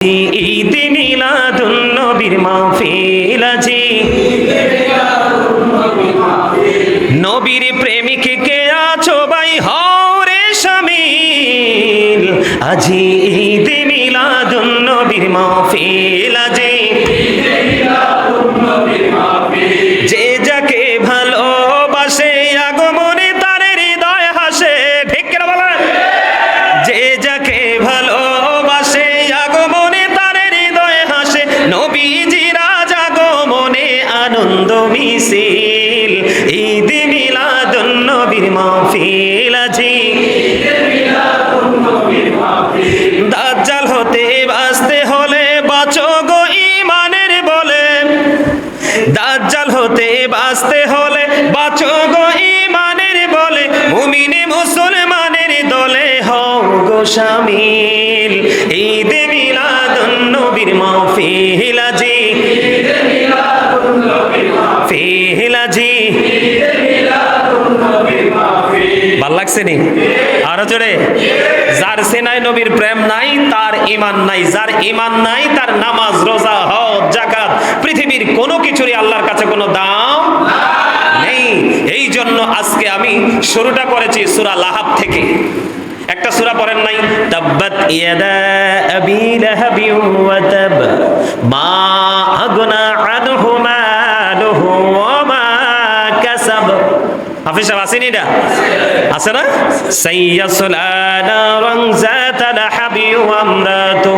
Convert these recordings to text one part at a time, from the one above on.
ঈদ মিলাদুন নবীর মাহফিল আজি নবীর প্রেমিক কে আছো ভাই হও রে শামিল আজি ঈদ মিলাদুন নবীর মাহফিল আজি যে যাকে ভালোবাসে আগমনে তার হৃদয় হাসে ঠিক কিনা বলেন যে যাকে ভালোবাসে আগমনে তার হৃদয় হাসে নবীজির আগমনে আনন্দ মিছিল ঈদ মিলাদুন নবীর মাহফিল আজি দাজ্জাল হতে বাঁচতে হলে বাঁচো গো ঈমানের বলে দাজ্জাল হতে বাঁচতে হলে বাঁচো গো ঈমানের বলে মুমিনে মুসলমানের দলে হও গো শামিল ঈদ মিলাদুন নবীর মাহফিল আজি মাহফিল আজি ভাল লাগছে নি আরো জোরে যার সেনায় নবীর প্রেম নাই তার ঈমান নাই যার ঈমান নাই তার নামাজ রোজা হজ যাকাত পৃথিবীর কোনো কিছুরই আল্লাহর কাছে কোনো দাম নেই। এই জন্য আজকে আমি শুরুটা করেছি সূরা লাহাব থেকে। একটা সূরা পড়েন নাই তাব্বাত ইয়াদা আবি লাহাবি ওয়া তাব মা আগনা আনহু মালুহু ওয়া মা কাসাব হাফিজ সাহেব আসেনি এটা আছে না সাইয়াসলা নারান যাতা লাহাবি ওয়া আমরাতু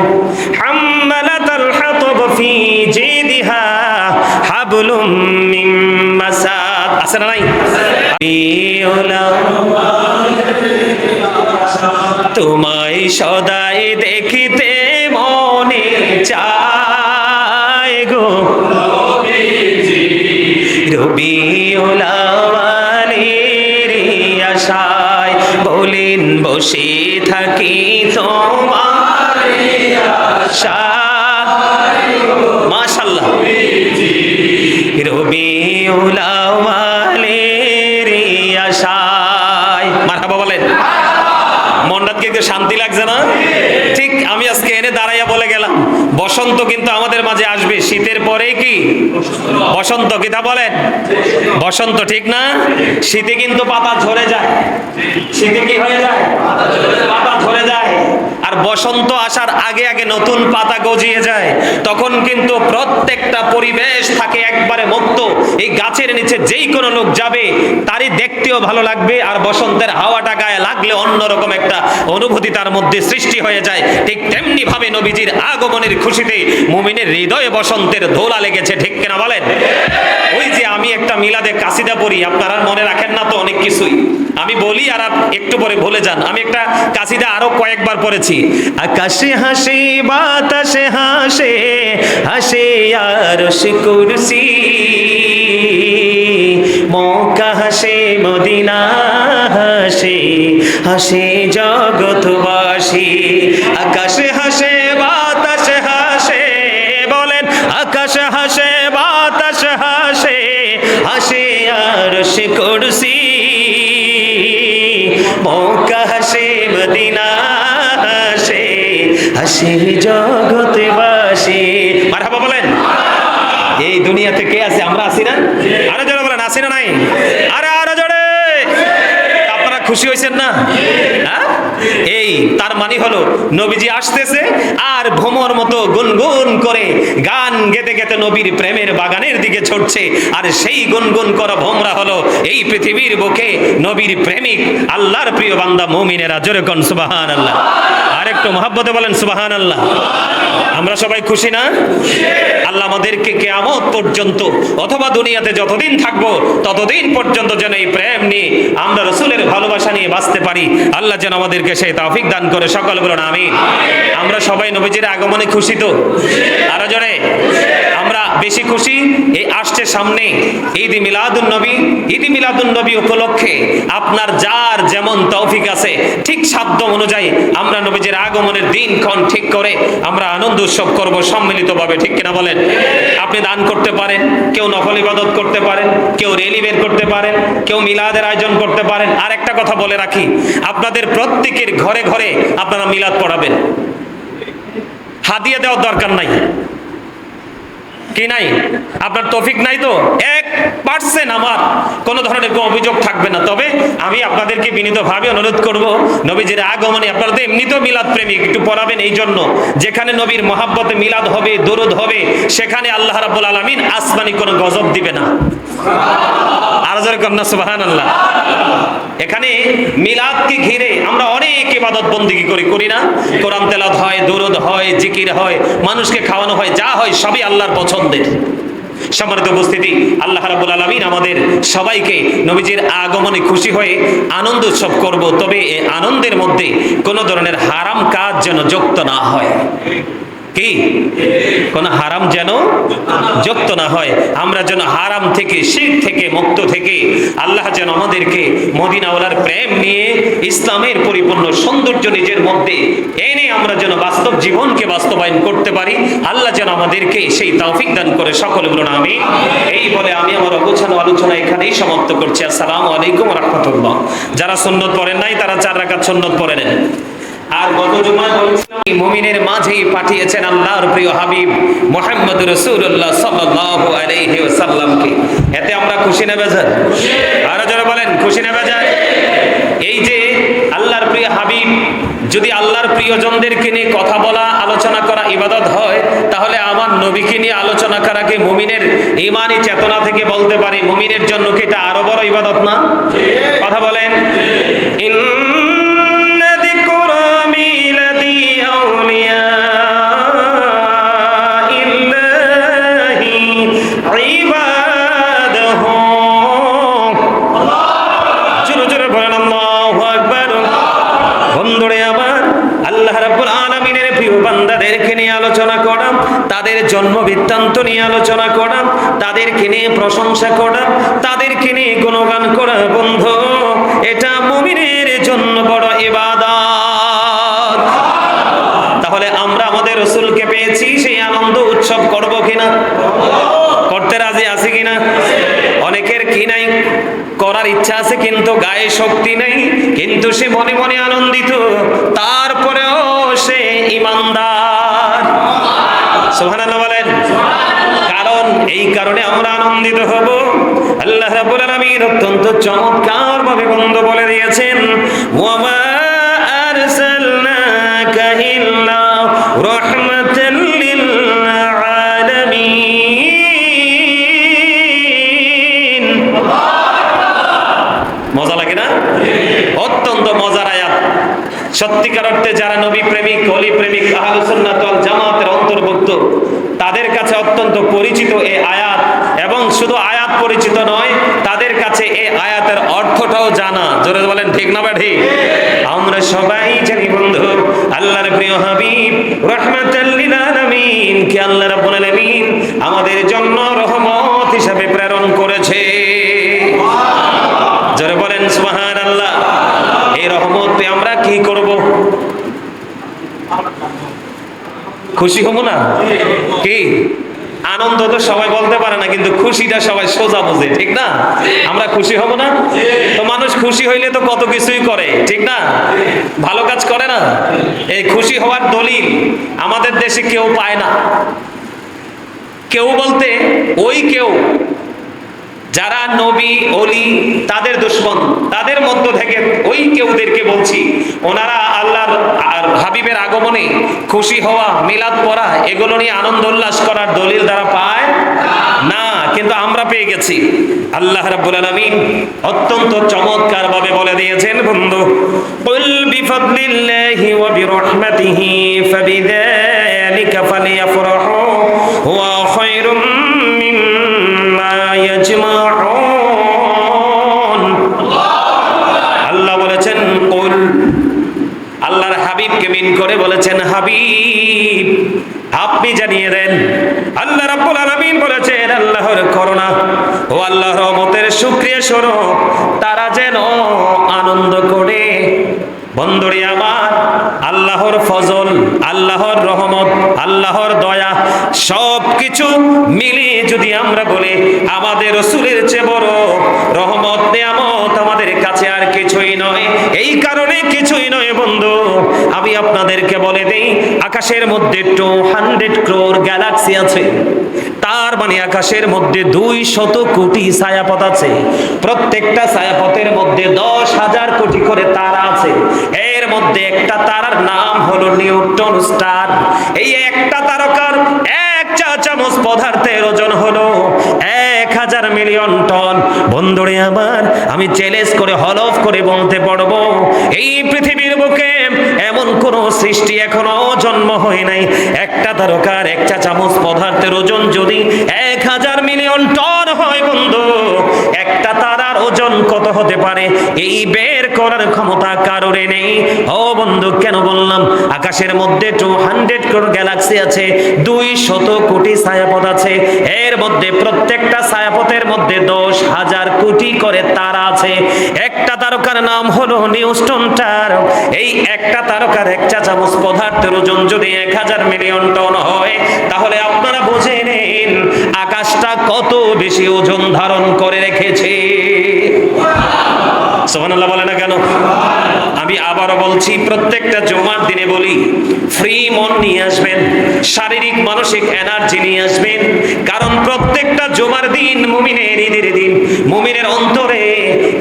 হাম্মালাতাল হাতাব ফি জিদিহা হাবলুম মিন মাসাদ আছে না নাই তোমায় সদাই দেখিতে মনে চায় গো রবিউল আওয়ালের আশায় বলেন বসে থাকি তোমার আশায় মাশাআল্লাহ রবিউল আওয়ালের আশায় মারহাবা বলেন মনটাকে একটু শান্তি লাগছে না? ঠিক আমি আজকে এনে দাঁড়াইয়া বলে গেলাম বসন্ত কিন্তু আমাদের মাঝে আসবে শীতের পরেই কি বসন্ত কিতা বলেন বসন্ত ঠিক না? শীতে কিন্তু পাতা ঝরে যায় শীতে কি হয়ে যায় পাতা ঝরে যায় আর বসন্ত আসার আগে আগে নতুন পাতা গজিয়ে যায় তখন কিন্তু প্রত্যেকটা পরিবেশ থাকে একবারে মুক্ত এই গাছের নিচে যেই কোনো লোক যাবে তারই দেখতেও ভালো লাগবে আর বসন্তের হাওয়াটা গায়ে লাগলে অন্যরকম একটা অনুভূতি তার মধ্যে সৃষ্টি হয়ে যায়। ঠিক তেমনি ভাবে নবীজির আগমনের খুশিতে মুমিনের হৃদয়ে বসন্তের দোলা লেগেছে ঠিক কিনা বলেন? ওই যে আমি একটা মিলাদে কাসিদা পড়ি আপনারা মনে রাখেন না তো অনেক কিছুই আমি বলি আর একটু পরে ভুলে যান। আমি একটা কাসিদা আরো কয়েকবার পড়েছি আকাশে হাসে বাতাসে হাসে হাসে আরশ কুরসি মক্কা হাসে মদিনা হাসে হাসে জগৎবাসী আকাশে হাসে বাতাসে হাসে বলেন আকাশে হাসে বাতাসে হাসে হাসে আরশ কুরসি মক্কা হাসে মদিনা হাসে হাসে জগৎবাসী মারহাবা বলেন। এই দুনিয়াতে কে আছে আমরা আছি না? আরো জোরে বলেন আছি না নাই? আরে আরো জোরে আপনারা খুশি হয়েছেন না? হ্যাঁ এই তার মানে হলো নবীজি আসতেছে আর ভ্রমর মতো গুনগুন করে গান গেতে গেতে নবীর প্রেমের বাগানের দিকে ছুটছে আর সেই গুনগুন করা ভোমরা হলো এই পৃথিবীর বুকে নবীর প্রেমিক আল্লাহর প্রিয় বান্দা মুমিনেরা জোরে কোন সুবহানাল্লাহ আর একটু মহব্বতে বলেন সুবহানাল্লাহ। আমরা সবাই খুশি না? আল্লাহ আমাদেরকে কিয়ামত পর্যন্ত অথবা দুনিয়াতে যতদিন থাকবো ততদিন পর্যন্ত যেন এই প্রেম নিয়ে আমরা রাসূলের ভালোবাসা নিয়ে বাঁচতে পারি আল্লাহ যেন আমাদেরকে সেই তৌফিক দান করে সকল বলুন আমিন। আমরা সবাই নবীজির আগমনে খুশি তো আরো জোরে আমরা বেশি খুশি এই আসছে সামনে ঈদ মিলাদুন নবী। ঈদ মিলাদুন নবী উপলক্ষে আপনার যার যেমন তৌফিক আছে ঠিক সাধ্য অনুযায়ী আমরা নবীজির আগমনের দিনক্ষণ ঠিক করে আমরা আনন্দ উৎসব করব সম্মিলিতভাবে ঠিক কিনা বলেন? আপনি দান করতে পারেন, কেউ নফল ইবাদত করতে পারেন, কেউ রেলি বের করতে পারেন, কেউ মিলাদের আয়োজন করতে পারেন। আর একটা কথা বলে রাখি, আপনাদের প্রত্যেকের ঘরে ঘরে আপনারা মিলাদ পড়াবেন। হাদিয়া দেওয়ার দরকার নাই। কি নাই? আপনার তৌফিক নাই তো 1% আমার কোন ধরনের কোনো অভিযোগ থাকবে না। তবে আমি আপনাদেরকে বিনীতভাবে অনুরোধ করব, নবীজির আগমনে আপনারা তো এমনিতেও মিলাদ প্রেমিক, একটু পড়াবেন। এই জন্য যেখানে নবীর মহাব্বতে মিলাদ হবে, দরুদ হবে, সেখানে আল্লাহ রাব্বুল আলামিন আসমানি কোনো গজব দিবে না। আর জোরে কন্যা সুবহানাল্লাহ। এখানে মিলাদকে ঘিরে আমরা অনেক ইবাদত বন্দেগী করি না? কোরআন তেলাওয়াত হয়, দরুদ হয়, জিকির হয়, মানুষকে খাওয়ানো হয়, যা হয় সবই আল্লাহর পছন্দের। সম্মানিত উপস্থিতি, আল্লাহ রাব্বুল আলামিন আমাদের সবাইকে নবীজির আগমনে খুশি হয়ে আনন্দ উৎসব করব। তবে এই আনন্দের মধ্যে কোনো ধরনের হারাম কাজ যেন যুক্ত না হয়। কি? কোন হারাম যেন যুক্ত না হয়। আমরা যেন হারাম থেকে, শিরক থেকে মুক্ত থেকে আল্লাহ যেন আমাদেরকে মদিনাওয়ালার প্রেম নিয়ে ইসলামের পরিপূর্ণ সৌন্দর্য নিজের মধ্যে এনে আমরা যেন বাস্তব জীবনকে বাস্তবায়ন করতে পারি। আল্লাহ যেন আমাদেরকে সেই তৌফিক দান করে। সকলে বলুন আমিন। এই বলে আমি আমার অগোছালো আলোচনা এখানেই সমাপ্ত করছি। আসসালামু আলাইকুম ওয়া রাহমাতুল্লাহ। যারা সুন্নত পড়েন নাই তারা 4 রাকাত সুন্নত পড়ে নেন। আর গত জুমায় বলেছিলাম মুমিনের মাঝেই পাঠিয়েছেন আল্লাহর প্রিয় হাবিব মুহাম্মদ রাসূলুল্লাহ সাল্লাল্লাহু আলাইহি ওয়াসাল্লামকে। এতে আমরা খুশি না বেজার? আর যারা বলেন খুশি না বেজার? এই যে আল্লাহর প্রিয় হাবিব, যদি আল্লাহর প্রিয়জনদেরকে নিয়ে কথা বলা, আলোচনা করা ইবাদত হয়, তাহলে আমার নবীকে নিয়ে আলোচনা করাকে মুমিনের ঈমানি চেতনা থেকে বলতে পারি মুমিনের জন্য কি এটা আরো বড় ইবাদত না? কথা বলেন। আলোচনা করা, তাদের জন্ম বৃত্তান্ত নিয়ে আলোচনা করা, তাদেরকে নিয়ে প্রশংসা করা, তাদেরকে নিয়ে গুণগান করা, বন্ধু এটা মুমিনের জন্য বড় ইবাদত। তাহলে আমরা আমাদের রাসূলকে পেয়েছি, সেই আনন্দ উৎসব করব কিনা? করতে রাজি আছি কিনা? অনেকের কি নাই, করার ইচ্ছা আছে কিন্তু গায়ে শক্তি নেই, কিন্তু সে মনে মনে আনন্দিত, তারপরেও সে ঈমানদার। সুবহানাল্লাহ বলেন। কারণ এই কারণে আমরা আনন্দিত হব। আল্লাহ রাব্বুল আলামিন অত্যন্ত চমৎকার ভাবে বন্ধ বলে দিয়েছেন, ওয়া মা আরসালনাকা ইল্লা রাহমাতাল লিল আলামিন। মজা লাগে না? অত্যন্ত মজার আয়াত। সত্যিকার অর্থে যারা নবী প্রেমিক, ওলি প্রেমিক, আহলুস সুন্নাত ওয়াল জামাতের অন্তর্ভুক্ত, তাদের কাছে অত্যন্ত পরিচিত এই আয়াত। এবং শুধু আয়াত পরিচিত নয়, তাদের কাছে এই আয়াতের অর্থটাও জানা। জোরে বলেন ঠিক না ঠিক? আমরা সবাই জানি বন্ধু, আল্লাহর প্রিয় হাবিব রাহমাতাল লিল আলামিন কে আল্লাহ রাব্বুল আলামিন আমাদের জন্য রহমত হিসেবে প্রেরণ করেছে। জোরে বলেন সুবহানাল্লাহ। এই রহমত পেয়ে আমরা কি করব? খুশি হব না? কি আনন্দ তো সবাই বলতে পারে না, কিন্তু খুশিটা সবাই সোজা বোঝে, ঠিক না? আমরা খুশি হব না? তো মানুষ খুশি হইলে তো কত কিছুই করে, ঠিক না? ভালো কাজ করে না? এই খুশি হওয়ার দলিল আমাদের দেশে কেউ পায় না। কেউ বলতে ওই কেউ যারা নবী ওলি তাদের দুশমন, তাদের মধ্য থেকে ওই কেউদেরকে বলছি, ওনারা আল্লাহর আর হাবিবের আগমনে খুশি হওয়া, মিলাদ পড়া, এগুলো নিয়ে আনন্দ উল্লাস করার দলিল তারা পায় না, কিন্তু আমরা পেয়ে গেছি। আল্লাহ রাব্বুল আলামিন অত্যন্ত চমৎকার ভাবে বলে দিয়েছেন বন্ধু, কুল বিফাদলিল্লাহি ওয়া বিরহমাতিহি ফাবিযালিকা ফালিয়াফরাহু হুয়া খায়রুম মিম্মা ইয়াজমাউন। আল্লাহ বলেছেন কুল, আল্লাহর হাবিবকে মিন করে বলেছেন, হাবিব আপনি জানিয়ে দেন। আল্লাহ রাব্বুল আলামিন বলেছেন, আল্লাহর করুণা ও আল্লাহর রহমতের শুকরিয়া স্বরূপ তারা যেন আনন্দ করে। বন্ধুরে আমার, আল্লাহর ফজল, আল্লাহর রহমত, আল্লাহর দয়া সবকিছু মিলিয়ে যদি আমরা বলি আমাদের রাসূলের চেয়ে বড় রহমত নিয়ামত আমাদের কাছে আর কিছুই নয়। এই কারণে কিছুই নয় বন্ধু, আমি আপনাদেরকে বলে দেই, আকাশের মধ্যে 200 crore গ্যালাক্সি আছে। তার মানে আকাশের মধ্যে 200 কোটি ছায়াপথ আছে। প্রত্যেকটা ছায়াপথের মধ্যে 10,000 কোটি করে তারা আছে। এর মধ্যে একটা তারার নাম হলো নিউটন স্টার। এই একটা তারকার এক চা চামচ পদার্থের ওজন হলো 1000 মিলিয়ন টন। বন্ধুরে আমার, আমি চ্যালেঞ্জ করে হলফ করে বলতে পারবো, এই পৃথিবীর বুকে এমন কোন সৃষ্টি এখনো জন্ম হয় নাই, একটা তারকার এক চা চামচ পদার্থের ওজন যদি 1000 মিলিয়ন টন হয় বন্ধু, একটা তারার ওজন কত হতে পারে এই বের করার ক্ষমতা কারোর নেই। ও বন্ধু, কেন বললাম? আকাশের মধ্যে 200 crore গ্যালাক্সি আছে, 200 কোটি ছায়াপথ আছে। এর মধ্যে প্রত্যেকটা ছায়াপথের মধ্যে 10,000 কোটি করে তারা আছে। একটা তারকার নাম হলো নিউটন স্টার। এই একটা তারকার এক চা চামচ পদার্থের ওজন যদি 1000 মিলিয়ন টন হয়, তাহলে আপনারা বুঝে নিন আকাশটা কত বেশি ওজন ধারণ করে রেখেছে। সুবহানাল্লাহ বলে না কেন? আমি আবারও বলছি, প্রত্যেকটা জুমার দিনে বলি, ফ্রি মন নিয়ে আসবেন, শারীরিক মানসিক এনার্জি নিয়ে আসবেন। কারণ প্রত্যেকটা জুমার দিন মুমিনের ঈদের দিন। মুমিনের অন্তরে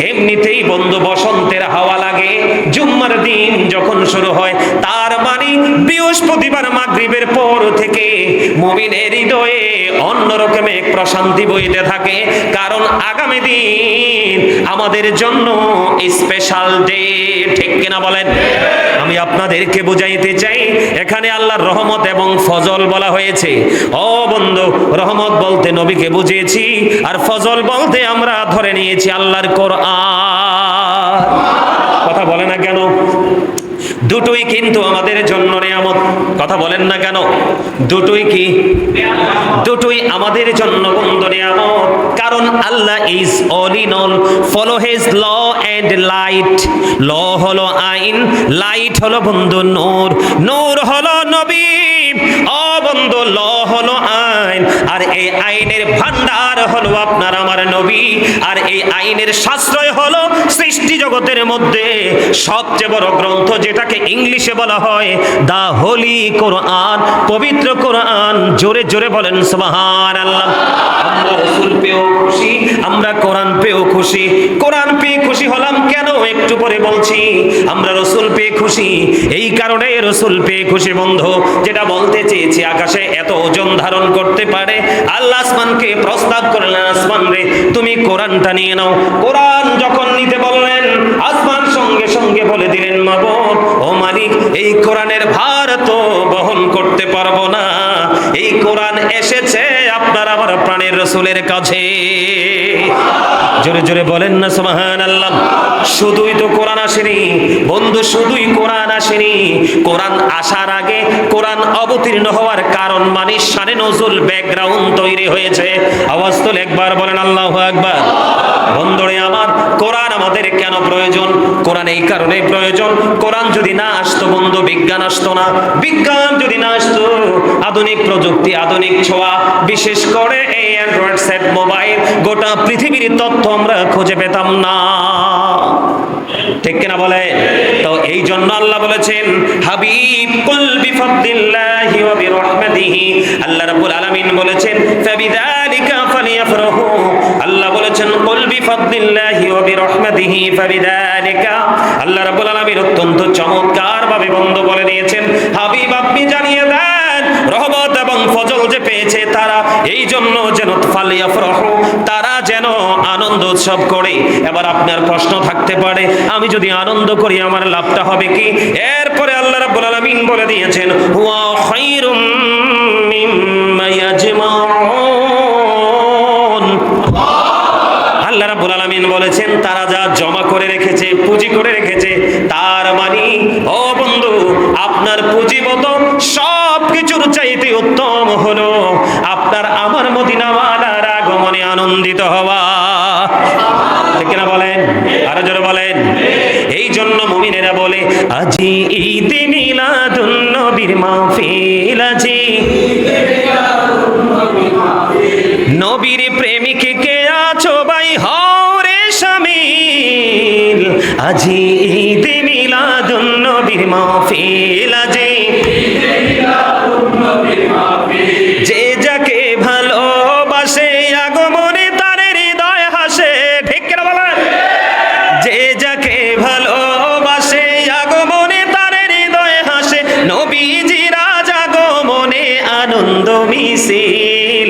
এমনিতেই বন্ধু বসন্তের হাওয়া লাগে জুম্মার দিন যখন শুরু হয়। তার মানে বৃহস্পতিবার মাগরিবের পর থেকে মুমিনের হৃদয়ে অন্যরকম এক প্রশান্তি বইতে থাকে। কারণ আগামী দিন আমাদের জন্য স্পেশাল ডে, ঠিক কিনা বলেন? আমি আপনাদেরকে বুঝাইতে চাই, এখানে আল্লাহর রহমত এবং ফজল বলা হয়েছে। ও বন্ধু, রহমত বলতে নবীকে বুঝিয়েছি, আর ফজল বলতে আমরা ধরে নিয়েছি আল্লাহর কোরআন। কথা বলে না কেন? দুটোই কিন্তু আমাদের জন্য নিয়ামত। কথা বলেন না কেন? দুটোই কি? দুটোই আমাদের জন্য বন্ধু নিয়ামত। কারণ আল্লাহ is all in all. Follow his law and light. Law হলো আইন, লাইট হলো বন্ধু নূর, নূর হলো নবী। ও বন্ধু, ল হলো আইন, আর এই আইনের ভান্ডার হলো আপনার আমার নবী। আর এই আইনের সাশ্রয় হলো সৃষ্টি জগতের মধ্যে সবচেয়ে বড় গ্রন্থ, যেটাকে ইংলিশে বলা হয় দা হোলি কোরআন, পবিত্র কোরআন। জোরে জোরে বলেন সুবহানাল্লাহ। আমরা রাসূল পেয়েও খুশি, আমরা কোরআন পেয়েও খুশি। কোরআন পেয়ে খুশি হলাম কেন একটু পরে বলছি। আমরা রাসূল পেয়ে খুশি এই কারণে, রাসূল পেয়ে খুশি বন্ধু, যেটা বলতে চেয়েছি, আকাশে এত ওজন ধারণ করতে পারে। আল্লাহ আসমানকে প্রস্তাব করলেন, আসমান রে তুমি কোরআনটা নিয়ে নাও। কোরআন যখন নিতে বললেন, আসমান সঙ্গে সঙ্গে বলে দিলেন, মাবুদ ও মালিক, এই কোরআনের ভার তো বহন করতে পারবো না। এই কোরআন এসেছে আপনার আমার প্রাণের রাসূলের কাছে। জোরে জোরে বলেন না সুবহানাল্লাহ। শুধুই তো কোরআন আসেনি বন্ধু, শুধুই কোরআন আসেনি। কোরআন আসার আগে, কোরআন অবতীর্ণ হওয়ার কারণ মানে শানে নজুল ব্যাকগ্রাউন্ড তৈরি হয়েছে। আওয়াজ তোলে একবার বলেন আল্লাহু আকবার। বন্ধুরে আমার, কোরআন আমাদের কেন প্রয়োজন? কোরআন এই কারণে প্রয়োজন, কোরআন যদি না আসতো বন্ধু, বিজ্ঞান আসতো না। বিজ্ঞান যদি না আসতো, আধুনিক প্রযুক্তি, আধুনিক ছোঁয়া, বিশেষ করে এই অ্যান্ড্রয়েড সেট মোবাইল, গোটা পৃথিবীর তথ্য আমরা খুঁজে পেতাম না। ঠিক কিনা বলে? তো এই জন্য আল্লাহ বলেছেন, হাবিব কুল বিফাদলিল্লাহি ওয়া বিরহমাতিহি। আল্লাহ রাব্বুল আলামিন বলেছেন, ফাবিযালিকা ফালিয়াফরাহু। আল্লাহ বলেছেন, কুল বিফাদলিল্লাহি ওয়া বিরহমাতিহি ফাবিযালিকা। আল্লাহ রাব্বুল আলামিন অত্যন্ত চমৎকার ভাবে বন্ধ বলে দিয়েছেন, হাবিব আপনি জানিয়ে দেন, রহমত এবং ফজল যে পেয়েছে তারা, এই জন্য যেন ফালিয়াফরাহু, তারা যেন আনন্দ উৎসব করে। এবার আপনার প্রশ্ন থাকতে পারে, আমি যদি আনন্দ করি আমার লাভটা হবে কি? এরপরে আল্লাহ রাব্বুল আলামিন বলে দিয়েছেন, হুয়া খায়রুম মিম্মা ইয়াজমাউন। আল্লাহ রাব্বুল আলামিন বলেছেন, তারা যা জমা করে রেখেছে, পুঁজি করে রেখেছে, তার মানে ও বন্ধু, আপনার পুঁজিবত সব কিছুর চাইতে উত্তম হলো আপনার আমার মদিনাওয়ালার আগমনে আনন্দিত হওয়া। ঠিক কিনা বলেন? আরো জোরে বলেন। এই জন্য মুমিনেরা বলে আজি ঈদ মিলাদুন নবীর মাহফিল, আজি নবীর প্রেমিক কে আছো ভাই হও রে শামিল, আজি ঈদ মিলাদুন নবীর মাহফিল, আজি যে যাকে ভালোবাসে আগমনে তার হৃদয় হাসে। ঠিক কিনা বলেন? যে যাকে ভালোবাসে আগমনে তার হৃদয় হাসে, নবীজির আজ আগমনে আনন্দ মিছিল,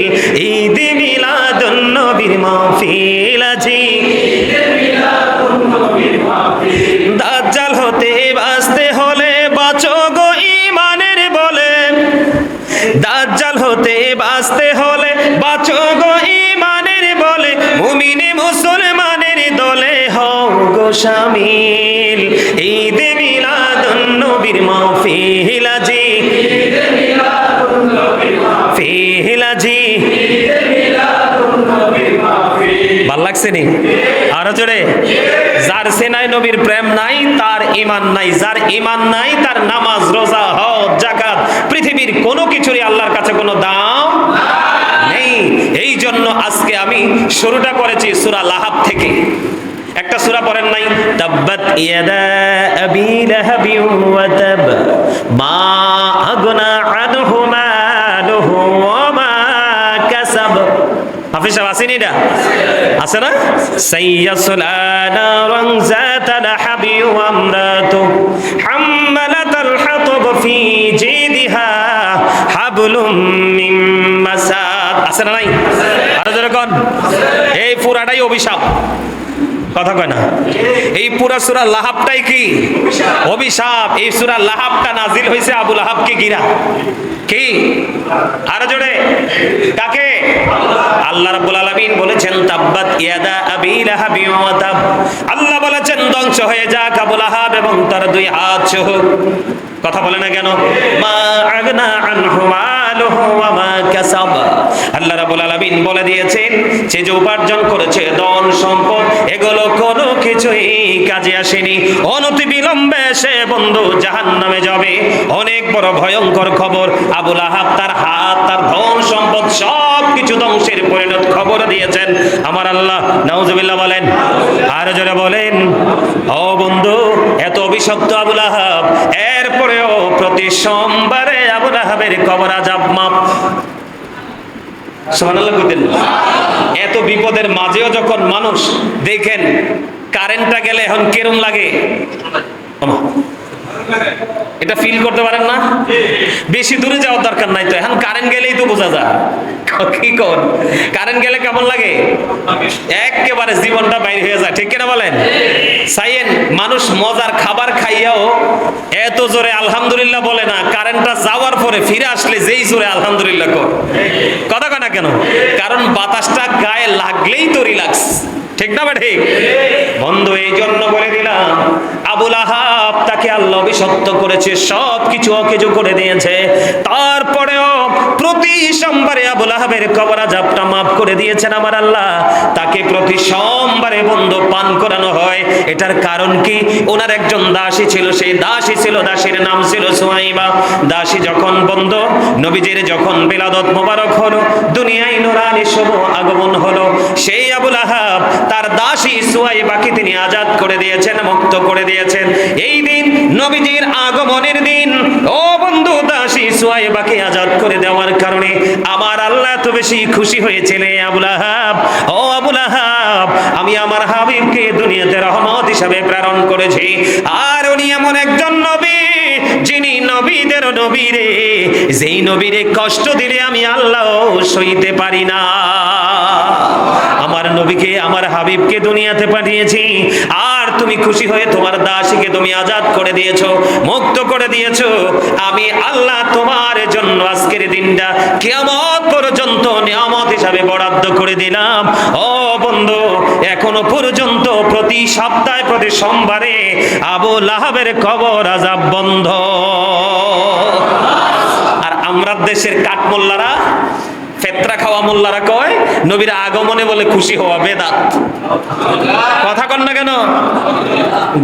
ঈদ মিলাদুন নবীর মাহফিল, আজি দাজ্জাল হতে বাঁচতে হলে বাঁচো গো ঈমানের বলে, দাজ্জাল হতে বাঁচতে হলে বাঁচো গো ঈমানের বলে, মুমিনে মুসলমানের দলে হও গো শামিল, ঈদ মিলাদুন নবীর মাহফিল, আজি ফিল, আজি ভাল লাগছে নি? আরো জোরে। যার সেনায় নবীর প্রেম নাই তার ঈমান নাই, যার ঈমান নাই তার নামাজ রোজা হজ যাকাত পৃথিবীর কোনো কিছুরই আল্লাহর কাছে কোনো দাম নেই। এই জন্য আজকে আমি শুরুটা করেছি সূরা লাহাব থেকে। একটা সূরা পড়েন নাই? তাব্বাত ইয়াদা আবি লাহাবি ওয়া তাব মা আগনা আনহু মালুহু ওয়া মা কাসাব। হাফিজ সাহেব আসেনি? এটা আছে না? সাইয়াসলা নারান যাতা লাহাবি ওয়া আমরাতু হাম্মালাতাল হাতাব ফি জিদিহা হাবলুম মিন মাসাদ। আছে না নাই? আরো জোরে কোন। এই পুরাটাই অভিশাপ, কথা কয় না? এই পুরা সূরা লাহাবটাই কি অভিশাপ। এই সূরা লাহাবটা নাজিল হয়েছে আবু লাহাবকে ঘিরা। কি? আরো জোরে। কাকে? আল্লাহ রাব্বুল আলামিন বলেছেন তাব্বাত ইয়াদা আবি লাহাবি ওয়া তাব। আল্লাহ বলেছেন ধ্বংস হয়ে যাক আবু লাহাব এবং তার দুই হাত সহ। কথা বলে না কেন? মা আগনা আনহু মালুহু ওয়া মা কাসাব। আল্লাহ রাব্বুল আলামিন বলে দিয়েছেন যে যে উপার্জন করেছে ধন সম্পদ এগুলো কোনো কিছুই কাজে আসেনি, অনতি বিলম্বে সে বন্ধু জাহান্নামে যাবে। অনেক বড় ভয়ঙ্কর খবর। আবু লাহাব তার হাত তার ধন সম্পদ সব কিছু ধ্বংসের পরিণত খবর দিয়েছেন আমার আল্লাহ। নাউজুবিল্লাহ বলেন। আর জোরে বলেন। ও বন্ধু, এত অভিশপ্ত আবু লাহাব, এরপরেও প্রতি সোমবারে আবু লাহাবের কবর আযাব মাপ। সুবহানাল্লাহ কইতেন। এত বিপদের মাঝেও যখন মানুষ দেখেন কারেন্টটা গেলে এখন কেরম লাগে, এটা ফিল করতে পারেন না? বেশি দূরে যাওয়ার দরকার নাই তো, এখন কারেন্ট গেলেই তো বোঝা যায়। কি কোন? কারেন্ট গেলে কেমন লাগে? একেবারে জীবনটা বাইরে হয়ে যায়। ঠিক কিনা বলেন? সাইয়েন মানুষ মজার খাবার খাইয়াও এত জোরে আলহামদুলিল্লাহ বলে না, কারেন্টটা যাওয়ার পরে ফিরে আসলে যেই জোরে আলহামদুলিল্লাহ কর। কথা কয় না কেন? কারণ বাতাসটা গায়ে লাগলেই তো রিল্যাক্স। ঠিক না? ঠিক বন্ধু, এই জন্য বলে দিলাম আবু লাহাব তাকে আল্লাহ অভিশপ্ত করেছে, সব কিছু অকেজো করে দিয়েছে। তারপরেও প্রতি সোমবারে আবু লাহাবের কবর আযাবটা মাফ করে দিয়েছেন আমার আল্লাহ। তাকে প্রতি সোমবারে বন্ধু পান করানো হয়। এটার কারণ কি? ওনার একজন দাসী ছিল, সেই দাসী ছিল, দাসীর নাম ছিল সুহাইবা। দাসী যখন বন্ধু নবীজির যখন বিলাদত মোবারক হলো, দুনিয়ায় নূরানি শুভ আগমন হলো, সেই আবু লাহাব তার দাসী সুহাইবাকে তিনি আজাদ করে দিয়েছেন, মুক্ত করে দিয়েছেন। এই দিন নবীজির আগমনের দিন। ও বন্ধু, দাসী সুহাইবাকে আজাদ করে দেওয়ার কারণে আমার আল্লাহ এত বেশি খুশি হয়েছিলেন। আবু লাহাব, ও আবু লাহাব, আমি আমার হাবিবকে দুনিয়াতে রহমত হিসাবে প্রেরণ করেছি। আর উনি এমন একজন নবী যিনি নবীদের নবী রে, যেই নবীরে কষ্ট দিলে আমি আল্লাহ সইতে পারি না। আমার নবীকে, আমার হাবিবকে দুনিয়াতে পাঠিয়েছি, আর তুমি খুশি হয়ে তোমার দাসীকে তুমি আজাদ করে দিয়েছো, মুক্ত করে দিয়েছো। আমি আল্লাহ তোমার জন্য আজকের দিনটা কিয়ামত পর্যন্ত নিয়ামত হিসাবে বরাদ্দ করে দিলাম। ও বন্ধু, এখনো পর্যন্ত প্রতি সপ্তাহে প্রতি সোমবারে আবু লাহাবের কবর আযাব বন্ধ। আর আমরা দেশের কাঠমোল্লারা ফেতরা খাওয়া মোল্লারা কয় নবীর আগমনে বলে খুশি হওয়া বেদাত। কথা কন না কেন?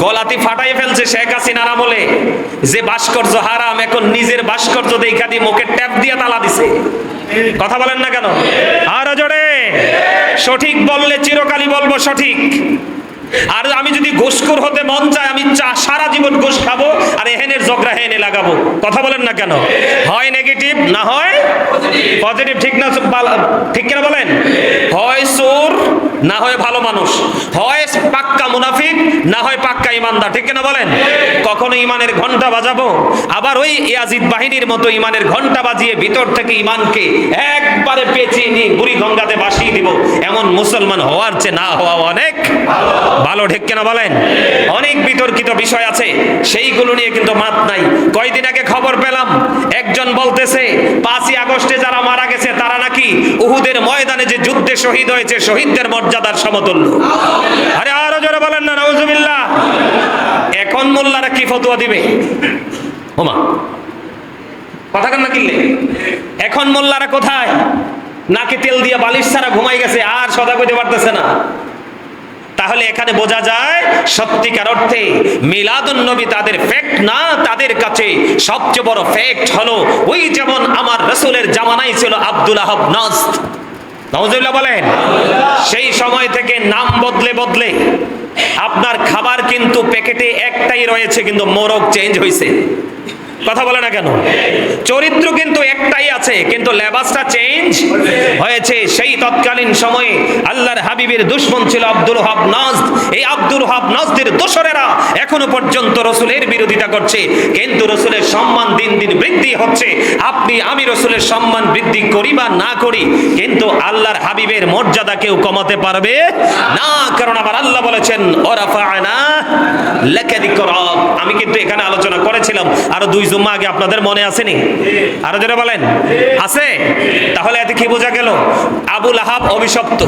গলাতি ফাটাই ফেলছে শেখ হাসিনার আমলে, যে ভাস্কর্য হারাম এখন নিজের ভাস্কর্য দেখা দিয়ে মুখে ট্যাপ দিয়ে তালা দিছে। কথা বলেন না কেন? আরো জোরে। সঠিক বললে চিরকালই বলবো সঠিক। আর আমি যদি ঘুষখোর হতে মন চায়, আমি সারা জীবন ঘুষ খাবো আর এহেনের জগরা হেনে লাগাবো। কথা বলেন না কেন? হয় নেগেটিভ না হয় পজিটিভ, ঠিক না? ঠিক কিনা বলেন? হয় চোর না হয় ভালো মানুষ, হয় পাক্কা মুনাফিক না হয় পাক্কা ইমানদার, ঠিক কিনা বলেন? কখনো ইমানের ঘন্টা বাজাবো, আবার ওই ইয়াজিদ বাহিনীর মতো ইমানের ঘন্টা বাজিয়ে ভিতর থেকে ইমানকে একবারে পেঁচিয়ে নিয়ে বুড়ি গঙ্গাতে ভাসিয়ে দিব। এমন মুসলমান হওয়ার চেয়ে না হওয়া অনেক ভালো, ঠিক কিনা বলেন? অনেক বিতর্কিত বিষয় আছে, সেইগুলো নিয়ে কিন্তু মাত নাই। কয়দিন আগে খবর পেলাম একজন বলতেছে 5ই আগস্টে যারা মারা গেছে তারা নাকি উহুদের ময়দানে যে যুদ্ধে শহীদ হয়েছে শহীদদের মর্যাদার সমতুল্য। আরে আরো জোরে বলেন না নাউজুবিল্লাহ। এখন মোল্লারা কি ফতোয়া দিবে? ওমা কথা কান না কিনলে। এখন মোল্লারা কোথায়? নাকে তেল দিয়ে বালিশ ছাড়া ঘুমাই গেছে, আর সদা কইতে পারতেছে না। তাহলে এখানে বোঝা যায় সত্যিকার অর্থে মিলাদুন নবী তাদের ফ্যাক্ট না, তাদের কাছে সবচেয়ে বড় ফ্যাক্ট হলো ওই যেমন আমার রাসূলের জামানায় ছিল আব্দুল আহাব নাজদ, নাউজুবিল্লাহ বলেন। সেই সময় থেকে নাম বদলে বদলে আপনার খাবার কিন্তু প্যাকেটে একটাই রয়েছে, কিন্তু মোরগ চেঞ্জ হয়েছে। কথা বলে না কেন? চরিত্র কিন্তু একটাই আছে, কিন্তু লেবাসটা চেঞ্জ হয়েছে। সেই তৎকালীন সময়ে আল্লাহর হাবিবের দুশমন ছিল আব্দুল ওয়াহাব নাজদ। এই আব্দুল ওয়াহাব নাজদের দোসরেরা এখনো পর্যন্ত রাসূলের বিরোধিতা করছে, কিন্তু রাসূলের সম্মান দিন দিন বৃদ্ধি হচ্ছে। আপনি আমি রাসূলের সম্মান বৃদ্ধি করি বা না করি, কিন্তু আল্লাহর হাবিবের মর্যাদা কেউ কমাতে পারবে না, কারণ আবার আল্লাহ বলেছেন ওয়ারাফা'না লাকা যিকরাক। আমি কিন্তু এখানে আলোচনা করেছিলাম আরো 2 জুম্মা আগে, আপনাদের মনে আসেনি? আরো জোরে বলেন আছে? তাহলে এতে কি বোঝা গেল? আবুল আহাব অভিশপ্ত,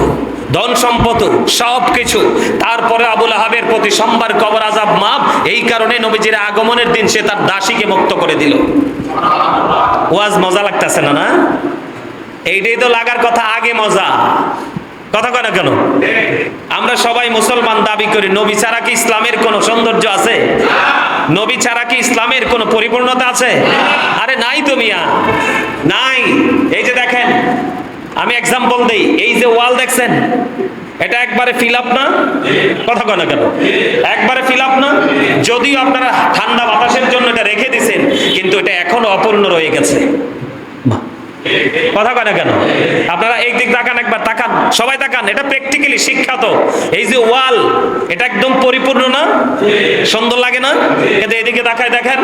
ধন সম্পদ সবকিছু, তারপরে আবুল আহাবের প্রতি সোমবার কবর আযাব মাপ। এই কারণে নবীজির আগমনের দিন সে তার দাসীকে মুক্ত করে দিল। ওয়াজ মজা লাগতেছে না? না, এইটাই তো লাগার কথা, আগে মজা। কথা কয় না কেন? আমরা সবাই মুসলমান দাবি করি, নবী ছাড়া কি ইসলামের কোনো সৌন্দর্য আছে? নবী ছাড়া কি ইসলামের কোনো পরিপূর্ণতা আছে? আরে নাই তো মিয়া, নাই। এই যে দেখেন, আমি এক্সাম্পল দেই, এই যে ওয়াল দেখছেন, এটা একবারে ফিল আপ না? কথা কয় না কেন? একবারে ফিল আপ না? যদিও আপনারা ঠান্ডা বাতাসের জন্য এটা রেখে দিছেন, কিন্তু এটা এখনো অপূর্ণ রয়ে গেছে। কথা কয় না কেন? আপনারা এই দিক তাকান, একবার তাকান, সবাই তাকান, এটা প্র্যাকটিক্যালি শিক্ষাত। এই যে ওয়াল, এটা একদম পরিপূর্ণ না? সুন্দর লাগে না? কিন্তু এদিকে তাকায় দেখেন,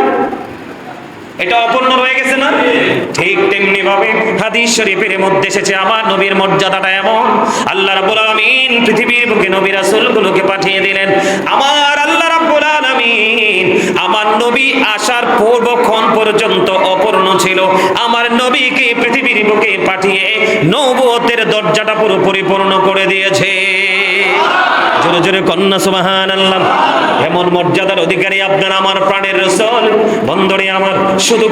এটা অপূর্ণ রয়ে গেছে না? ঠিক তেমনি ভাবে হাদিস শরীফের মধ্যে এসেছে আমার নবীর মর্যাদাটা এমন, আল্লাহ রাব্বুল আলামিন পৃথিবীর বুকে নবী রাসূলগুলোকে পাঠিয়ে দিলেন। আমার আল্লাহ রাব্বুল আলামিন আমার নবী আসার পূর্বক্ষণ পর্যন্ত অপূর্ণ ছিল, আমার নবীকে পৃথিবীর বুকে পাঠিয়ে নবুয়তের দরজাটা পুরো পরিপূর্ণ করে দিয়েছে। জোরে জোরে কন্যা সুবহানাল্লাহ। এমন মর্যাদার অধিকারী আপনার আমার প্রাণের রাসূল। বন্ধুরে আমার, শুধু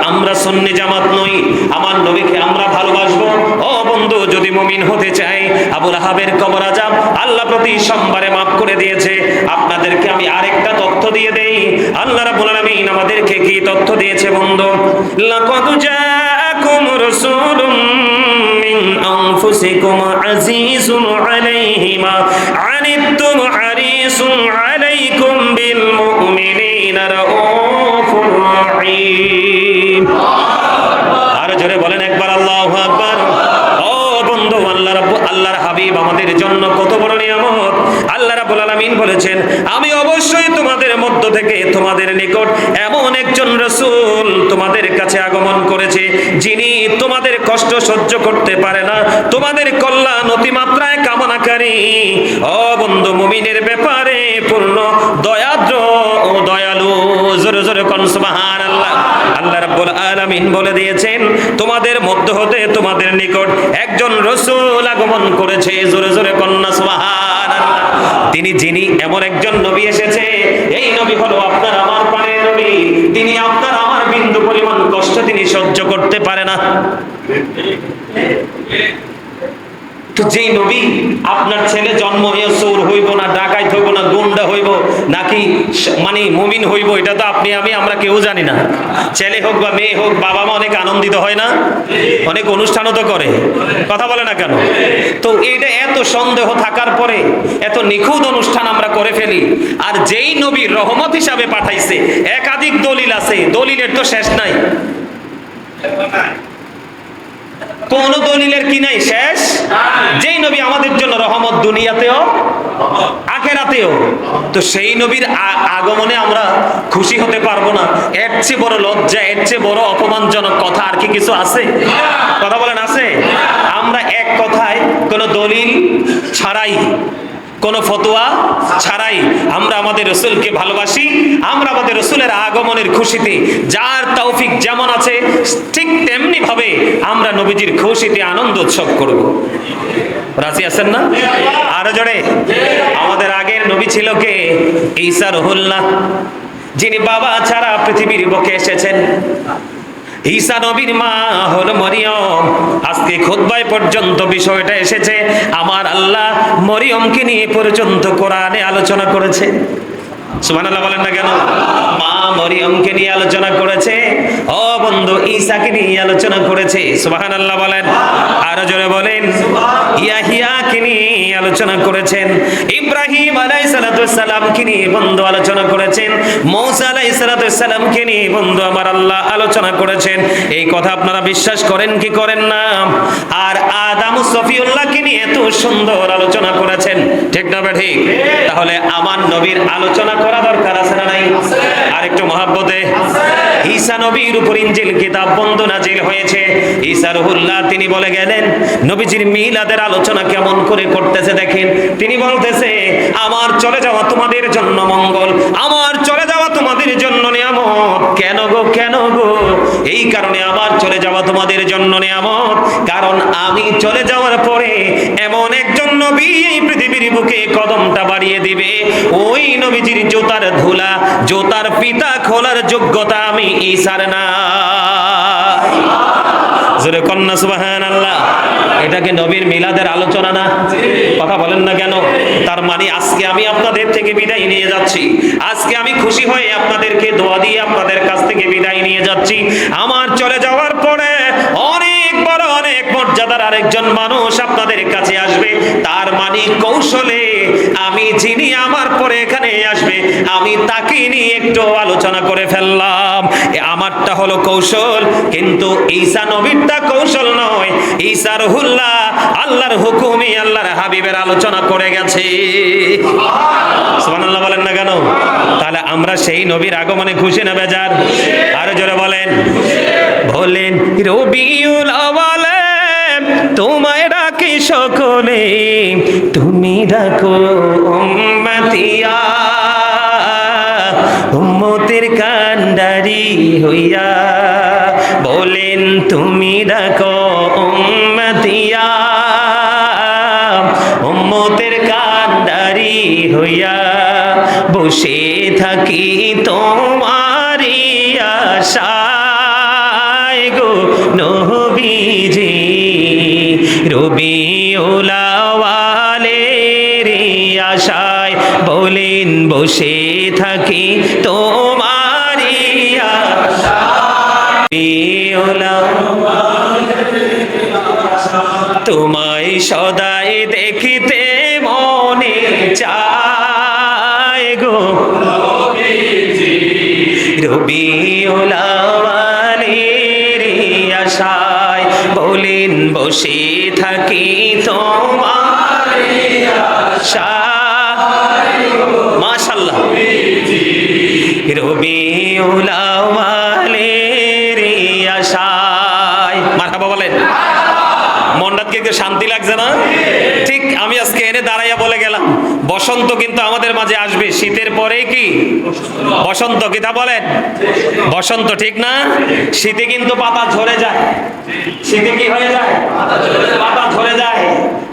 আমরা সুন্নি জামাত নই, আমার নবীকে আমরা ভালোবাসবো। ও বন্ধু, যদি মুমিন হতে চাই, আবুল আহাবের কবর আযাব আল্লাহ প্রতি সোমবারে মাফ করে দিয়েছে। আপনাদেরকে আমি আরেকটা তথ্য দিয়ে দেই, আল্লাহ রাব্বুল আলামিন আমাদেরকে কি তথ্য দিয়েছে বন্ধু? লাকাদ জাআকুম রাসূলুম মিন আনফুসিকুম আজিজুন আলাইহি মা আনিতুম হারিসুন আলাইকুম বিল মুমিনিনা রাউফুর রহিম। আর জোরে বলেন একবার আল্লাহু আকবার। ও বন্ধু, আল্লাহর হাবিব আমাদের জন্য কত বড় নিয়ামত। আল্লাহ রাব্বুল আলামিন বলেছেন, আমি অবশ্যই তোমাদের মধ্য থেকে তোমাদের নিকট এমন একজন রাসূল তোমাদের কাছে আগমন করেছে, যিনি তোমাদের কষ্ট সহ্য করতে পারে না, তোমাদের কল্যাণ অতিমাত্রায় কামনাকারী। ও বন্ধু, মুমিনের ব্যাপারে পূর্ণ দয়াদ্র ও দয়ালু। জোরে জোরে কোন সুবহানাল্লাহ। আল্লাহ রাব্বুল আলামিন বলে দিয়েছেন, তোমাদের মধ্য হতে তোমাদের নিকট একজন রাসূল আগমন করেছে। জোরে জোরে কোন সুবহানাল্লাহ। তিনি যিনি এমন একজন নবী এসেছে, এই নবী হলো আপনার আমার প্রাণের নবী। তিনি আপনার আমার বিন্দু পরিমাণ কষ্ট তিনি সহ্য করতে পারে না। তো যেই নবী আপনার ছেলে জন্ম হইয়া চোর হইব না, ডাকাইত হইব না, গুন্ডা হইব নাকি মানে মুমিন হইব, এটা তো আপনি আমি আমরা কেউ জানি না। ছেলে হোক বা মেয়ে হোক, বাবা মা অনেক আনন্দিত হয় না, অনেক অনুষ্ঠানও তো করে, কথা বলে না কেন? তো এইটা এত সন্দেহ থাকার পরে এত নিখুঁত অনুষ্ঠান আমরা করে ফেলি। আর যেই নবী রহমত হিসাবে পাঠাইছে, একাধিক দলিল আছে, দলিলের তো শেষ নাই, কোন দলিলের কি নাই শেষ। যেই নবী আমাদের জন্য রহমত দুনিয়াতেও আখিরাতেও, তো সেই নবীর আগমনে আমরা খুশি হতে পারবো না? এর চেয়ে বড় লজ্জা, এর চেয়ে বড় অপমানজনক কথা আর কি কিছু আছে? কথা বলেন আছে? আমরা এক কথায় কোনো দলিল ছাড়াই, কোন ফতোয়া ছাড়াই আমরা আমাদের রসুলকে ভালোবাসি। আমরা আমাদের রসুলের আগমনের খুশিতে, যার তৌফিক যেমন আছে ঠিক তেমনি ভাবে আমরা নবীজির খুশিতে আনন্দ উৎসব করব। রাজি আছেন না? আরো জোরে। আমাদের আগের নবী ছিল কে? ঈসা রুহুল্লাহ, যিনি বাবা ছাড়া পৃথিবীর বুকে এসেছেন। ঈসা নবীর মা হলো মরিয়ম। আজকে খুতবায় পর্যন্ত বিষয়টা এসেছে। আমার আল্লাহ মরিয়মকে নিয়ে পর্যন্ত কোরআনে আলোচনা করেছে। সুবহানাল্লাহ বলেন না কেন? মা মরিয়মকে নিয়ে আলোচনা করেছে, ও বন্ধু ঈসাকে নিয়ে আলোচনা করেছে। সুবহানাল্লাহ বলেন। আরো জোরে বলেন। ইয়াহিয়াকে নিয়ে আলোচনা করেছেন, ইব্রাহিম আলাইহিস সালামকে নিয়ে বন্ধু আলোচনা করেছেন, মূসা আলাইহিস সালামকে নিয়ে বন্ধু আমার আল্লাহ আলোচনা করেছেন। এই কথা আপনারা বিশ্বাস করেন কি করেন না? আর আদম সফিউল্লাহকে নিয়ে এত সুন্দর আলোচনা করেছেন, ঠিক না ঠিক? তাহলে আমার নবীর আলোচনা করা দরকার আছে না নাই? আর একটু মহব্বতে। ঈসা নবীর উপর ইনজিল কিতাব বন্ধু নাজিল হয়েছে। ঈসা রুহুল্লাহ তিনি বলে গেলেন, নবীজির মিলাদের আলোচনা কেমন করে করতেছে দেখেন। তিনি বলতেছে, আমার চলে যাওয়া তোমাদের জন্য মঙ্গল, আমার চলে যাওয়া তোমাদের জন্য নিয়ামত। কেন গো, কেন গো? এই কারণে আমার চলে যাওয়া তোমাদের জন্য নিয়ামত, কারণ আমি চলে যাওয়ার পরে এমন একজন নবী এই পৃথিবীর বুকে কদমটা বাড়িয়ে দিবে, ওই নবীজির জুতার ধুলা, জুতার ফিতা খোলার যোগ্যতা আমি ঈসার না। জোরে কন্যা সুবহানাল্লাহ। এটাকে নবীর মিলাদের আলোচনা না? কথা বলেন না কেন? তার মানে আজকে আমি আপনাদের থেকে বিদায় নিয়ে যাচ্ছি, আজকে আমি খুশি হয়ে আপনাদেরকে দোয়া দিয়ে আপনাদের কাছ থেকে বিদায় নিয়ে যাচ্ছি। আমার চলে যাওয়ার পরে অনেক বড়, অনেক মর্যাদার আরেকজন মানুষ আপনাদের কাছে আসবে। তার মানে কৌশলে আমি যিনি আমার পরে এখানে আসবে, আমি তাকে নিয়ে একটু আলোচনা করে ফেললাম। আমারটা হলো কৌশল, কিন্তু ঈসা নবীরটা কৌশল নয়। ঈসা রুহুল্লাহ আল্লাহর হুকুমে আল্লাহর হাবিবের আলোচনা করে গেছে। সুবহানাল্লাহ বলেন না কেন? তাহলে আমরা সেই নবীর আগমনে খুশি না বেজার? আরো জোরে বলেন। বলেন রবিউল আওয়ালে তোমায় ডাকি সকলে, তুমি ডাকো উম্মতিয়া, উম্মতের কান্ডারি হইয়া। বলেন তুমি ডাকো উম্মতিয়া, উম্মতের কান্ডারি হইয়া। বসে থাকি তোমারি আশায় গো নবীজি, রবিউল আওয়ালের আশায়। বলেন বসে থাকি তোমারি আশায়, তোমায় সদাই দেখিতে মনে চায় গো রবিউল আওয়ালের আশায়। বলেন বসে থাকি তোমার আশায়, মাশাআল্লাহ। রবিউল আওয়ালের আশায়, মারহাবা বলেন। মনটাকে একটু শান্তি লাগছে না? ঠিক আমি আজকে এনে দাঁড়াইয়া বলে গেলাম, বসন্ত কিন্তু আমাদের মাঝে আসবে। শীতের পরে কি বসন্ত? কিতা বলেন? বসন্ত, ঠিক না? শীতে কিন্তু পাতা ঝরে যায়। শীতে কি হয়ে যায়? পাতা ঝরে যায়।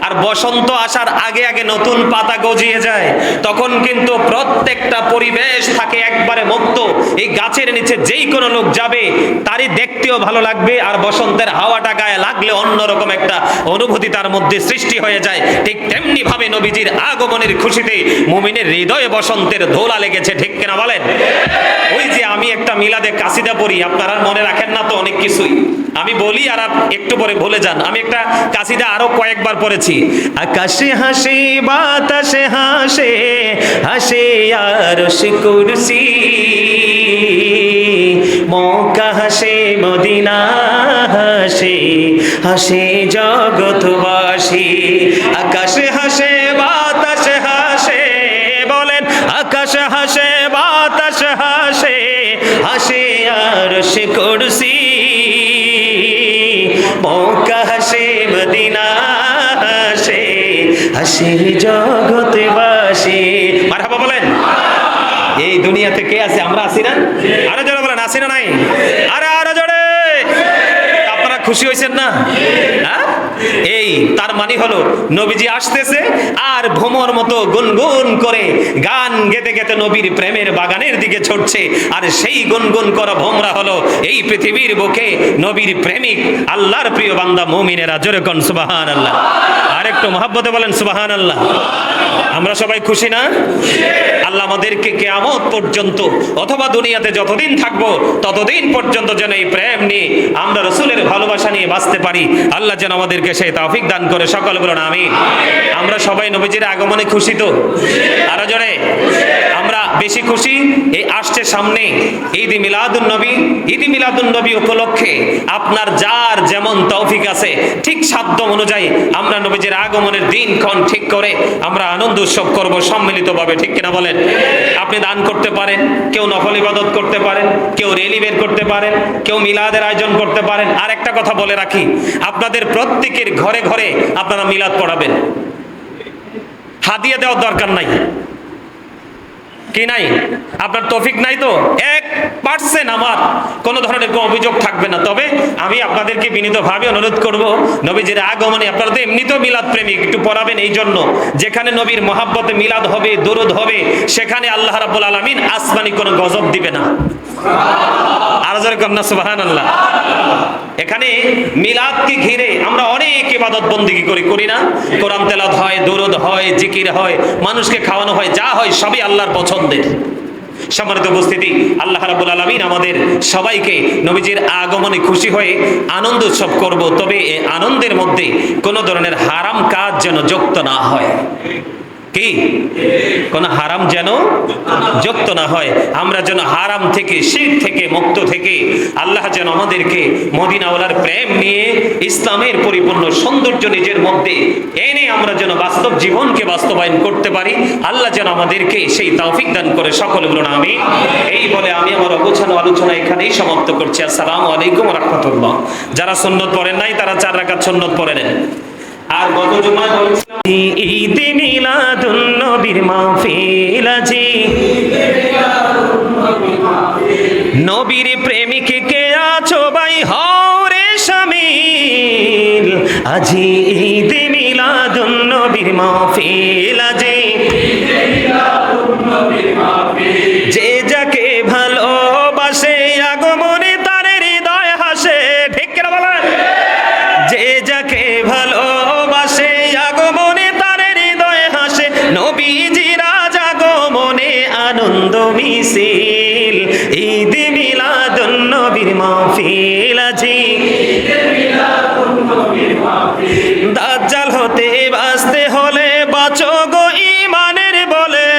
আর আর বসন্ত আসার আগে আগে নতুন পাতা গজিয়ে যায়, তখন কিন্তু প্রত্যেকটা পরিবেশ থাকে একবারে মুক্ত। এই গাছের নিচে যেই কোনো লোক যাবে তারই দেখতেও ভালো লাগবে, আর বসন্তের হাওয়াটা গায়ে লাগলে অন্যরকম একটা অনুভূতি তার মধ্যে সৃষ্টি হয়ে যায়। ঠিক তেমনি ভাবে নবীজির আগমনের খুশিতে মুমিনের হৃদয়ে বসন্তের দোলা লেগেছে, ঠিক কিনা বলেন? ওই যে আমি একটা মিলাদে কাসিদা পড়ি, আপনারা মনে রাখেন না তো অনেক কিছুই, আমি বলি আর একটু পরে ভুলে যান। আমি একটা কাসিদা আরো কয়েকবার পড়েছি। আকাশে হাসে বাতাসে হাসে, হাসে আরশ কুরসি, মক্কা হাসে মদিনা হাসে, হাসে জগৎবাসী। আকাশে হাসে বাতাসে হাসে, বলেন আকাশে হাসে বাতাসে হাসে, হাসে আরশ কুরসি, মক্কা হাসে মদিনা হাসে, হাসে জগৎবাসী। মারহাবা বলেন। এই দুনিয়াতে কে আছে? আমরা আছি না? আরো জোরে বলেন, আছি না নাই? আরে আরো জোরে। আপনারা খুশি হয়েছেন না? হ্যাঁ, এই তার মানে হলো নবীজি আসতেছে আর ভ্রমর মতো গুনগুন করে গান গেতে গেতে নবীর প্রেমের বাগানের দিকে ছুটছে। আর সেই গুনগুন করা ভোমরা হলো এই পৃথিবীর বুকে নবীর প্রেমিক আল্লাহর প্রিয় বান্দা মুমিনেরা। জোরে কোন সুবহানাল্লাহ। আর একটু মহব্বতে বলেন সুবহানাল্লাহ। আমরা সবাই খুশি না? আল্লাহ আমাদেরকে কিয়ামত পর্যন্ত অথবা দুনিয়াতে যতদিন থাকবো ততদিন পর্যন্ত যেন এই প্রেম নিয়ে আমরা রাসূলের ভালোবাসা নিয়ে বাঁচতে পারি। আল্লাহ যেন আমাদেরকে সেই তৌফিক দান করে। সকলে বলুন আমিন। আমরা সবাই নবীজির আগমনে খুশি তো? আরো জোরে। আমরা বেশি খুশি এই আসছে সামনে ঈদ মিলাদুন নবী। ঈদ মিলাদুন নবী উপলক্ষে আপনার যার যেমন তৌফিক আছে ঠিক সাধ্য অনুযায়ী আমরা নবীজির আগমনের দিনক্ষণ ঠিক করে আমরা আনন্দ উৎসব করব সম্মিলিতভাবে, ঠিক কিনা বলেন? আপনি দান করতে পারেন, কেউ নফল ইবাদত করতে পারেন, কেউ রেলি বের করতে পারেন, কেউ মিলাদের আয়োজন করতে পারেন। আর একটা কথা বলে রাখি, আপনাদের প্রত্যেকের ঘরে ঘরে আপনারা মিলাদ পড়াবেন। হাদিয়া দেওয়ার দরকার নাই, কি নাই? আপনার তৌফিক নাই তো 1% আমার কোন ধরনের কোনো অভিযোগ থাকবে না। তবে আমি আপনাদেরকে বিনীতভাবে অনুরোধ করব, নবীজির আগমনে আপনারা তো এমনিতেও মিলাদ প্রেমিক, একটু পড়াবেন। এই জন্য যেখানে নবীর মহাব্বতে মিলাদ হবে, দরুদ হবে, সেখানে আল্লাহ রাব্বুল আলামিন আসমানি কোনো গজব দিবে না। আর জোরে কন্যা সুবহানাল্লাহ। এখানে মিলাদকে ঘিরে আমরা অনেক ইবাদত বন্দেগী করি না? কোরআন তেলাওয়াত হয়, দরুদ হয়, জিকির হয়, মানুষকে খাওয়ানো হয়, যা হয় সবই আল্লাহর পছন্দের। সম্মানিত উপস্থিতি, আল্লাহ রাব্বুল আলামিন আমাদের সবাইকে নবীজির আগমনে খুশি হয়ে আনন্দ উৎসব করব। তবে এই আনন্দের মধ্যে কোনো ধরনের হারাম কাজ যেন যুক্ত না হয়। কি? কোন হারাম যেন যুক্ত না হয়। আমরা যেন হারাম থেকে, শিরক থেকে মুক্ত থেকে আল্লাহ যেন আমাদেরকে মদিনাওয়ালার প্রেম নিয়ে ইসলামের পরিপূর্ণ সৌন্দর্য নিজের মধ্যে এনে আমরা যেন বাস্তব জীবনকে বাস্তবায়ন করতে পারি। আল্লাহ যেন আমাদেরকে সেই তৌফিক দান করে। সকলে বলুন আমিন। এই বলে আমি আমার অগোছালো আলোচনা এখানেই সমাপ্ত করছি। আসসালামু আলাইকুম ওয়া রাহমাতুল্লাহ। যারা সুন্নত পড়েন নাই তারা 4 রাকাত সুন্নত পড়ে নেন। আর গত জুমায় বলেছিলাম ঈদ মিলাদুন নবীর মাহফিল আজি, নবীর প্রেমিক কে আছো ভাই হও রে শামিল। আজি ঈদ মিলাদুন নবীর মাহফিল আজি, যে যাকে ভালোবাসে আগমনে তার হৃদয় হাসে। ঠিক কিনা বলেন? যে যাকে ভালোবাসে আগমনে তার হৃদয় হাসে, নবীজির আগমনে আনন্দ মিছিল। ঈদ মিলাদুন নবীর মাহফিল আজি, দাজ্জাল হতে বাঁচতে হলে বাঁচো গো ঈমানের বলে,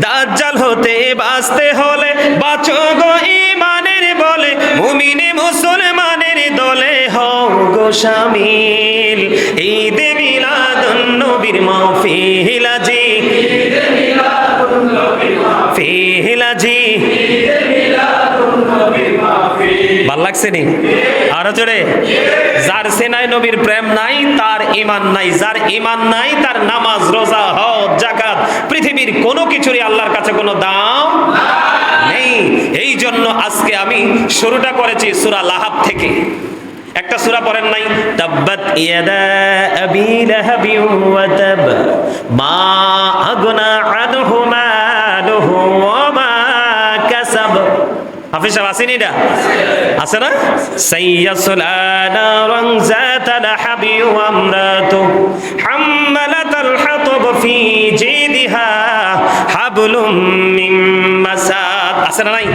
দাজ্জাল হতে বাঁচতে হলে বাঁচো গো ঈমানের বলে, মুমিনে মুসলমানের দলে হও গো শামিল। ঈদ মিলাদুন নবীর মাহফিল আজি, মাহফিল আজি। ভাল লাগছে নি? আরো জোরে। যার সেনায় নবীর প্রেম নাই তার ঈমান নাই, যার ঈমান নাই তার নামাজ, রোজা, হজ, যাকাত পৃথিবীর কোনো কিছুরই আল্লাহর কাছে কোনো দাম নেই। এই জন্য আজকে আমি শুরুটা করেছি সূরা লাহাব থেকে। একটা সূরা পড়েন নাই, তাব্বাত ইয়াদা আবি লাহাবি ওয়া তাব মা আগনা আনহু মালুহু ওয়া মা কাসাব। হাফিজ সাহেব আসেনি এটা? আছে না? সাইয়াসলা নারান যাতা লাহাবি ওয়া আমরাতু হাম্মালাতাল হাতাব ফি জিদিহা হাবলুম মিন মাসাদ। আছে না নাই?